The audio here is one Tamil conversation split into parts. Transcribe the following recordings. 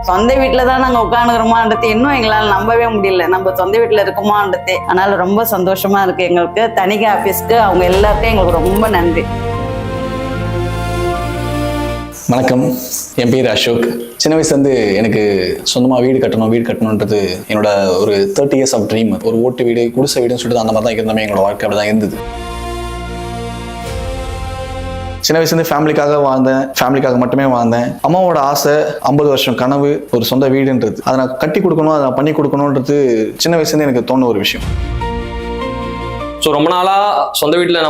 சொந்த வீட்டுல தான் நாங்க உட்காந்துக்கிறோமான்றது இன்னும் எங்களால நம்பவே முடியல. நம்ம சொந்த வீட்டுல இருக்குமான்றதே. அதனால ரொம்ப சந்தோஷமா இருக்கு எங்களுக்கு. தணிகை ஆபீஸ்க்கு அவங்க எல்லாருக்கும் எங்களுக்கு ரொம்ப நன்றி. வணக்கம், என் பேர் அசோக். சின்ன வயசுலேருந்து எனக்கு சொந்தமாக வீடு கட்டணுன்றது என்னோட ஒரு 30 years ஆஃப் ட்ரீம். ஒரு ஓட்டு வீடு, குடிசை வீடுன்னு சொல்லிட்டு அந்த மாதிரி தான் இருந்தமே. எங்களோட வாழ்க்கை அப்படி தான் இருந்தது. சின்ன வயசுலேருந்து ஃபேமிலிக்காக மட்டுமே வாழ்ந்தேன். அம்மாவோட ஆசை 50 வருஷம் கனவு ஒரு சொந்த வீடுன்றது. அதை நான் கட்டி கொடுக்கணும், அதை பண்ணி கொடுக்கணுன்றது சின்ன வயசுலேருந்து எனக்கு தோணுன ஒரு விஷயம். ஸோ ரொம்ப நாளாக சொந்த வீட்டில்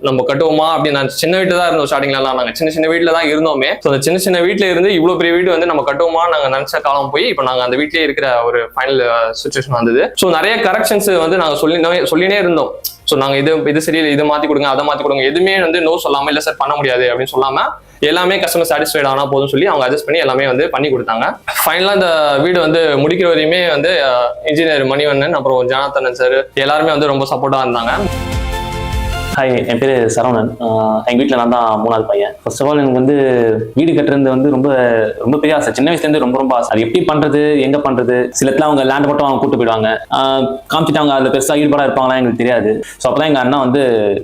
நம்ம கட்டுவோமா அப்படின்னு நான் சின்ன வீட்டில் தான் இருந்தோம். ஸ்டார்டிங்லாம் நாங்கள் சின்ன வீட்டில் தான் இருந்தோமே. ஸோ அந்த சின்ன வீட்டில் இருந்து இவ்வளோ பெரிய வீடு வந்து நம்ம கட்டுவோமா நாங்கள் நினச்ச காலம் போய் இப்போ நாங்கள் அந்த வீட்டிலே இருக்கிற ஒரு ஃபைனல் சுச்சுவேஷன் வந்தது. ஸோ நிறைய கரெக்ஷன்ஸ் வந்து நாங்கள் சொல்லினே இருந்தோம். ஸோ நாங்கள் இது சரியில்லை, இதை மாற்றி கொடுங்க, அதை மாற்றி கொடுங்க, எதுவுமே வந்து நோ சொல்லாமல் இல்லை சார் பண்ண முடியாது அப்படின்னு சொல்லாமல் எல்லாமே கஸ்டமர் சாட்டிஸ்ஃபைட் ஆனால் போதும் சொல்லி அவங்க அட்ஜஸ்ட் பண்ணி எல்லாமே வந்து பண்ணி கொடுத்தாங்க. ஃபைனலாக இந்த வீடு வந்து முடிக்கிற வரையுமே வந்து இன்ஜினியர் மணிவண்ணன் அப்புறம் ஜனார்த்தனன் சார் எல்லாருமே வந்து ரொம்ப சப்போர்ட்டாக இருந்தாங்க. ஹாய், என் பேர் சரவணன். எங்கள் வீட்டில் நான் தான் 3வது பையன். ஃபர்ஸ்ட் ஆஃப் ஆல் எனக்கு வந்து வீடு கட்டுறது வந்து ரொம்ப ரொம்ப பெரிய ஆசை. சின்ன வயசுலேருந்து ரொம்ப ஆசை. அது எப்படி பண்ணுறது, எங்கே பண்ணுறது, சிலத்துல அவங்க லேண்ட் மட்டும் அவங்க கூப்பிட்டு போயிடுவாங்க, காமிச்சிட்டு அவங்க அதில் பெருசாக ஈடுபாடாக இருப்பாங்களா எங்களுக்கு தெரியாது. ஸோ அப்போ தான் எங்கள் அண்ணா வந்து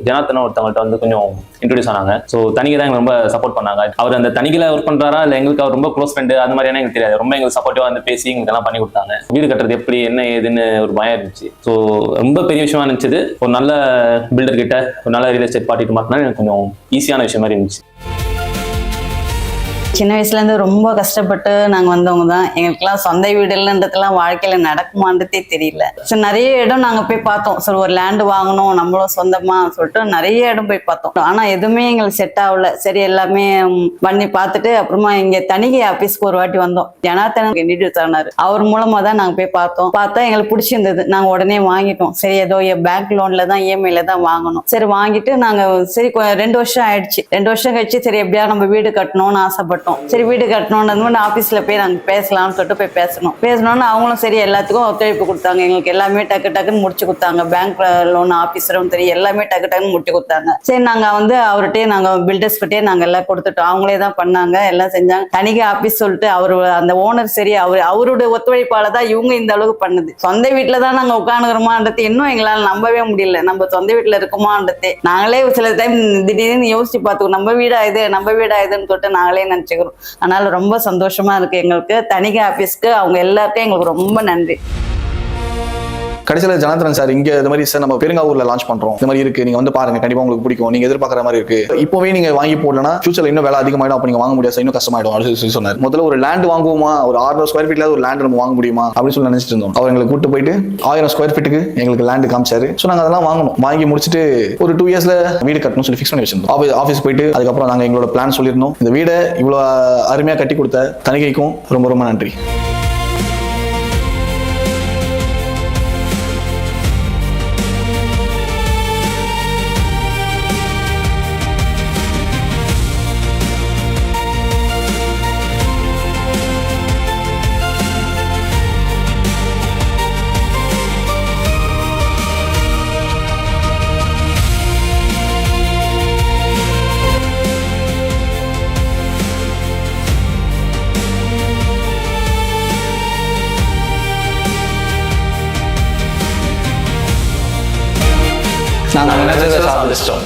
ஜனார்த்தன ஒருத்தவங்கள்ட்ட வந்து கொஞ்சம் இன்ட்ரோடியூஸ் ஆனாங்க. ஸோ தணிகை தான் எங்களுக்கு ரொம்ப சப்போர்ட் பண்ணாங்க. அவர் அந்த தணிகையில் ஒர்க் பண்ணுறாரா இல்லை எங்களுக்கு அவர் ரொம்ப க்ளோஸ் ஃப்ரெண்டு அந்த மாதிரியான எங்களுக்கு தெரியாது. ரொம்ப எங்களுக்கு சப்போர்ட்டிவாக வந்து பேசி எங்களுக்கு எல்லாம் பண்ணி கொடுத்தாங்க. வீடு கட்டுறது எப்படி என்ன ஏதுன்னு ஒரு பயம் இருந்துச்சு. ஸோ ரொம்ப பெரிய விஷயமா இருந்துச்சு. ஒரு நல்ல பில்டர் கிட்ட ஒரு நல்ல ரியல் எஸ்டேட் பார்ட்டிட்டு மாட்டினா எனக்கு கொஞ்சம் ஈஸியான விஷயம் மாதிரி இருந்துச்சு. சின்ன வயசுலேருந்து ரொம்ப கஷ்டப்பட்டு நாங்கள் வந்தவங்க தான். எங்களுக்கெல்லாம் சொந்த வீடு இல்லைன்றதுலாம் வாழ்க்கையில் நடக்குமான்றதே தெரியல. ஸோ நிறைய இடம் நாங்கள் போய் பார்த்தோம். சரி ஒரு லேண்டு வாங்கணும் நம்மளும் சொந்தமாக சொல்லிட்டு நிறைய இடம் போய் பார்த்தோம். ஆனால் எதுவுமே எங்களுக்கு செட் ஆகல. சரி எல்லாமே பண்ணி பார்த்துட்டு அப்புறமா இங்கே தணிகை ஆஃபீஸ்க்கு ஒரு வாட்டி வந்தோம். ஜனார்த்தனன் இன்ட்ரோடியூஸ் ஆனார். அவர் மூலமாக தான் நாங்கள் போய் பார்த்தா எங்களுக்கு பிடிச்சிருந்தது. நாங்கள் உடனே வாங்கிட்டோம். சரி ஏதோ பேங்க் லோனில் தான் இஎம்ஐல தான் வாங்கணும். சரி வாங்கிட்டு நாங்கள் சரி 2 வருஷம் ஆயிடுச்சு. 2 வருஷம் கழிச்சு சரி எப்படியா நம்ம வீடு கட்டணும்னு ஆசைப்பட்டோம். சரி வீடு கட்டணும்னு ஆபீஸ்ல போய் நாங்க பேசலாம்னு சொல்லிட்டு போய் பேசணும்னு அவங்களும் சரி எல்லாத்துக்கும் ஒத்துழைப்பு கொடுத்தாங்க. எங்களுக்கு எல்லாமே டக்குன்னு முடிச்சு கொடுத்தாங்க. பேங்க் லோன் ஆபீஸரும் சரி எல்லாமே டக்குன்னு முடிச்சு கொடுத்தாங்க. சரி நாங்க வந்து அவர்கிட்டயே நாங்க பில்டர்ஸ் கிட்டே நாங்க எல்லாம் கொடுத்துட்டோம். அவங்களே தான் பண்ணாங்க, எல்லாம் செஞ்சாங்க. தணிகை ஆபீஸ் சொல்லிட்டு அவரு அந்த ஓனர் சரி அவருடைய ஒத்துழைப்பால தான் இவங்க இந்த அளவுக்கு பண்ணுது. சொந்த வீட்டுல தான் நாங்க உட்காந்துக்கிறோமான்றது இன்னும் எங்களால நம்பவே முடியல. நம்ம சொந்த வீட்டுல இருக்குமான்றதே நாங்களே சில டைம் திடீர்னு யோசிச்சு பார்த்துக்கோ நம்ம வீடா இதுன்னு சொல்லிட்டு நாங்களே நினைச்சுக்கிறோம். அதனால ரொம்ப சந்தோஷமா இருக்கு எங்களுக்கு. தணிகை ஆபீஸ்க்கு அவங்க எல்லாருக்கும் எங்களுக்கு ரொம்ப நன்றி. கடைசியில் ஜனார்த்தனன் சார் இங்கே இந்த மாதிரி சார் நம்ம பெருங்காவூர்ல லான்ச் பண்றோம், இந்த மாதிரி இருக்கு, நீங்க வந்து பாருங்க, கண்டிப்பா உங்களுக்கு பிடிக்கும், நீங்க எதிர்பார்க்குற மாதிரி இருக்கு, இப்போவே நீங்க வாங்கி போடலன்னா ஃபியூச்சர்ல இன்னும் வேலை அதிகமாயிடும், அப்ப நீங்க வாங்க முடியாது, இன்னும் கஷ்டமாயிடும் அப்படின்னு சொல்லி சொன்னார். முதல்ல ஒரு லேண்ட் வாங்குவோமா, ஒரு 600 ஸ்கொயர் ஃபீட்ல ஒரு லேண்ட் நம்ம வாங்க முடியுமா அப்படின்னு சொல்லி நினைச்சிட்டு இருந்தோம். அவர் எங்களுக்கு கூட்டு போயிட்டு 1000 ஸ்கொயர் ஃபீட்டுக்கு எங்களுக்கு லேண்ட் காமிச்சாரு. ஸோ நாங்கள் அதெல்லாம் வாங்கணும். வாங்கி முடிச்சுட்டு ஒரு 2 இயர்ஸ்ல வீடு கட்டணும்னு சொல்லி ஃபிக்ஸ் பண்ணி வச்சிருந்தோம். ஆஃபீஸ் போயிட்டு அதுக்கப்புறம் நாங்கள் எங்களோட பிளான் சொல்லியிருந்தோம். இந்த வீடை இவ்வளோ அருமையா கட்டி கொடுத்த தணிகைக்கும் ரொம்ப ரொம்ப நன்றி. நாங்கள் நினைச்சதை சாதிச்சிட்டோம்.